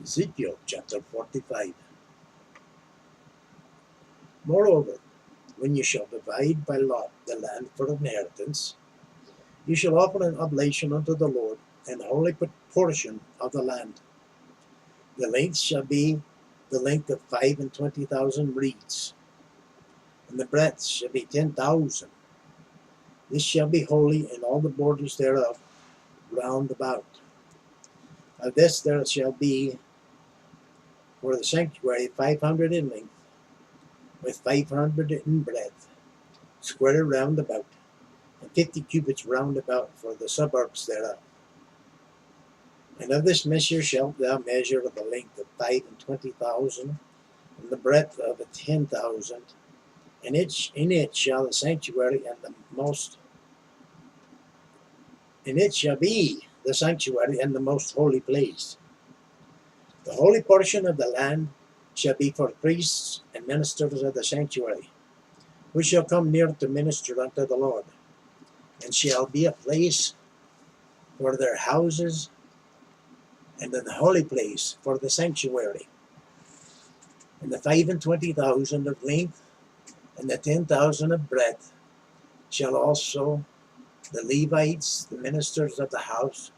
Ezekiel chapter 45. Moreover, when you shall divide by lot the land for inheritance, you shall offer an oblation unto the Lord, an holy portion of the land. The length shall be the length of 25,000 reeds, and the breadth shall be 10,000. This shall be holy in all the borders thereof round about. Of this there shall be for the sanctuary 500 in length, with 500 in breadth, square round about, and 50 cubits round about for the suburbs thereof. And of this measure shalt thou measure the length of 25,000, and the breadth of 10,000, and in it shall the sanctuary and the most, and it shall be the sanctuary and the most holy place. The holy portion of the land shall be for priests and ministers of the sanctuary, which shall come near to minister unto the Lord, and shall be a place for their houses, and in the holy place for the sanctuary. And the 25,000 of length, and the 10,000 of breadth, shall also the Levites, the ministers of the house,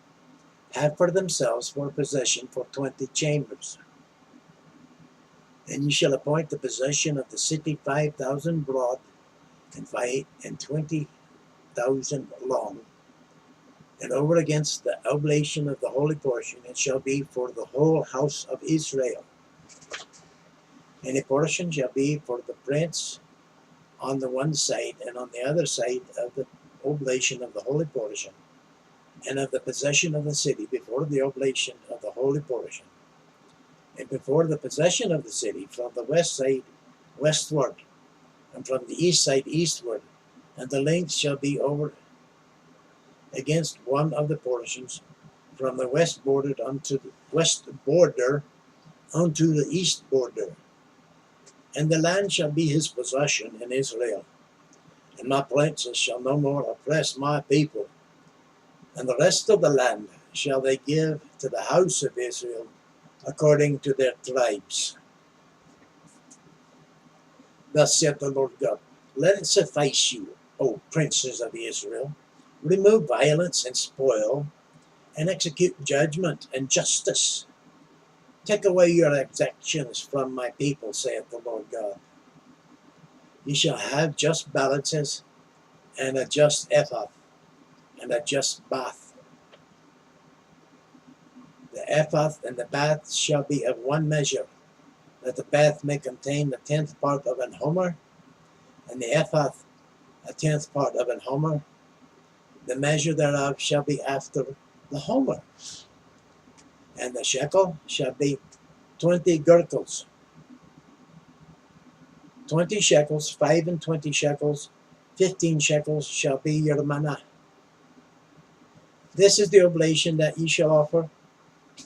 have for themselves for possession for 20 chambers. And ye shall appoint the possession of the city 5,000 broad, and 20,000 long. And over against the oblation of the holy portion, it shall be for the whole house of Israel. And a portion shall be for the prince on the one side, and on the other side of the oblation of the holy portion, and of the possession of the city before the oblation of the holy portion, and before the possession of the city from the west side westward, and from the east side eastward, and the length shall be over against one of the portions from the west border unto the east border. And the land shall be his possession in Israel, and my princes shall no more oppress my people. And the rest of the land shall they give to the house of Israel according to their tribes. Thus saith the Lord God, let it suffice you, O princes of Israel. Remove violence and spoil, and execute judgment and justice. Take away your exactions from my people, saith the Lord God. Ye shall have just balances, and a just ephah, and a just bath. The ephah and the bath shall be of one measure, that the bath may contain the 10th part of an homer, and the ephah a 10th part of an homer. The measure thereof shall be after the homer. And the shekel shall be 20 gertles. 20 shekels, 25 shekels, 15 shekels shall be your manna. This is the oblation that ye shall offer,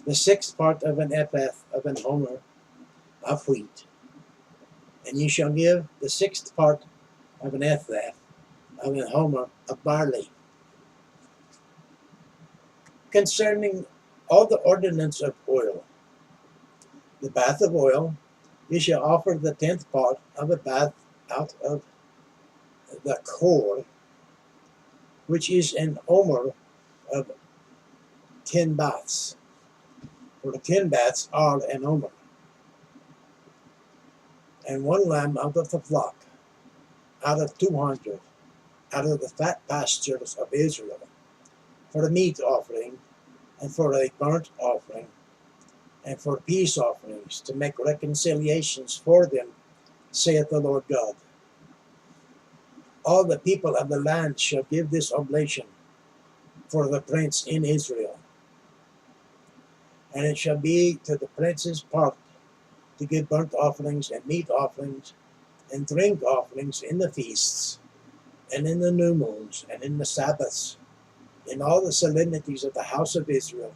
the 6th part of an ephah of an homer of wheat. And ye shall give the 6th part of an ephah of an homer of barley. Concerning all the ordinance of oil, the bath of oil, ye shall offer the 10th part of a bath out of the core, which is an omer of 10 baths. For the 10 baths are an omer. And 1 lamb out of the flock, out of 200, out of the fat pastures of Israel, for a meat offering, and for a burnt offering, and for peace offerings, to make reconciliations for them, saith the Lord God. All the people of the land shall give this oblation for the prince in Israel. And it shall be to the prince's part to give burnt offerings and meat offerings and drink offerings in the feasts, and in the new moons, and in the Sabbaths, in all the solemnities of the house of Israel.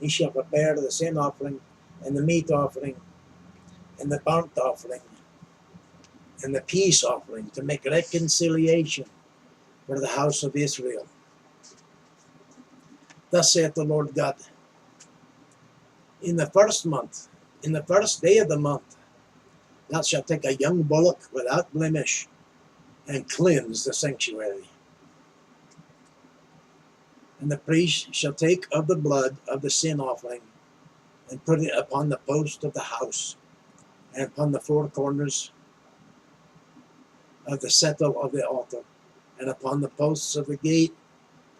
He shall prepare the sin offering, and the meat offering, and the burnt offering, and the peace offering, to make reconciliation for the house of Israel. Thus saith the Lord God, In the first month, in the first day of the month, thou shalt take a young bullock without blemish, and cleanse the sanctuary. And the priest shall take of the blood of the sin offering, and put it upon the post of the house, and upon the four corners of the settle of the altar, and upon the posts of the gate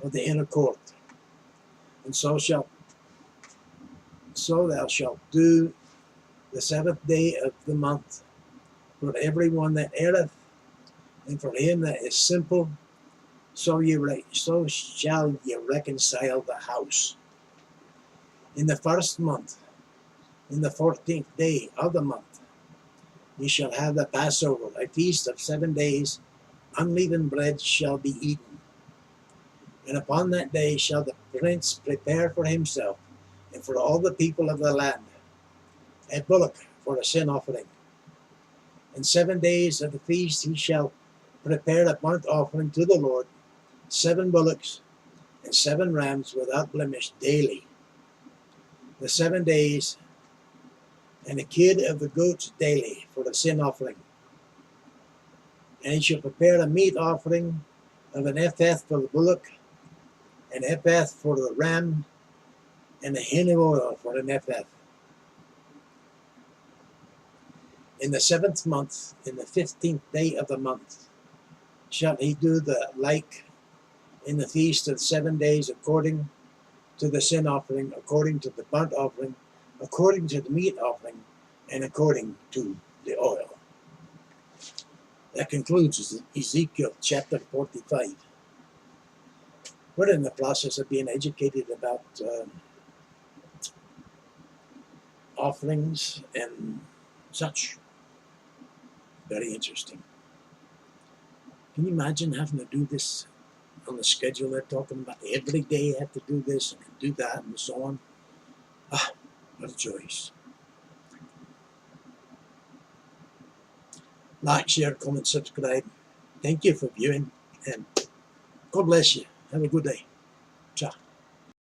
of the inner court. And so thou shalt do the 7th day of the month for every one that erreth, and for him that is simple, so shall ye reconcile the house. In the first month, in the 14th day of the month, ye shall have the Passover, a feast of 7 days. Unleavened bread shall be eaten. And upon that day shall the prince prepare for himself and for all the people of the land a bullock for a sin offering. In 7 days of the feast he shall prepare a burnt offering to the Lord, 7 bullocks and 7 rams without blemish daily. The 7 days, and a kid of the goats daily for the sin offering. And he shall prepare a meat offering of an ephah for the bullock, an ephah for the ram, and a hin of oil for an ephah. In the 7th month, in the 15th day of the month, shall he do the like in the feast of 7 days, according to the sin offering, according to the burnt offering, according to the meat offering, and according to the oil. That concludes Ezekiel chapter 45. We're in the process of being educated about offerings and such. Very interesting. Can you imagine having to do this on the schedule they're talking about? Every day you have to do this and do that and so on. Ah, what a choice. Like, share, comment, subscribe. Thank you for viewing, and God bless you. Have a good day. Ciao.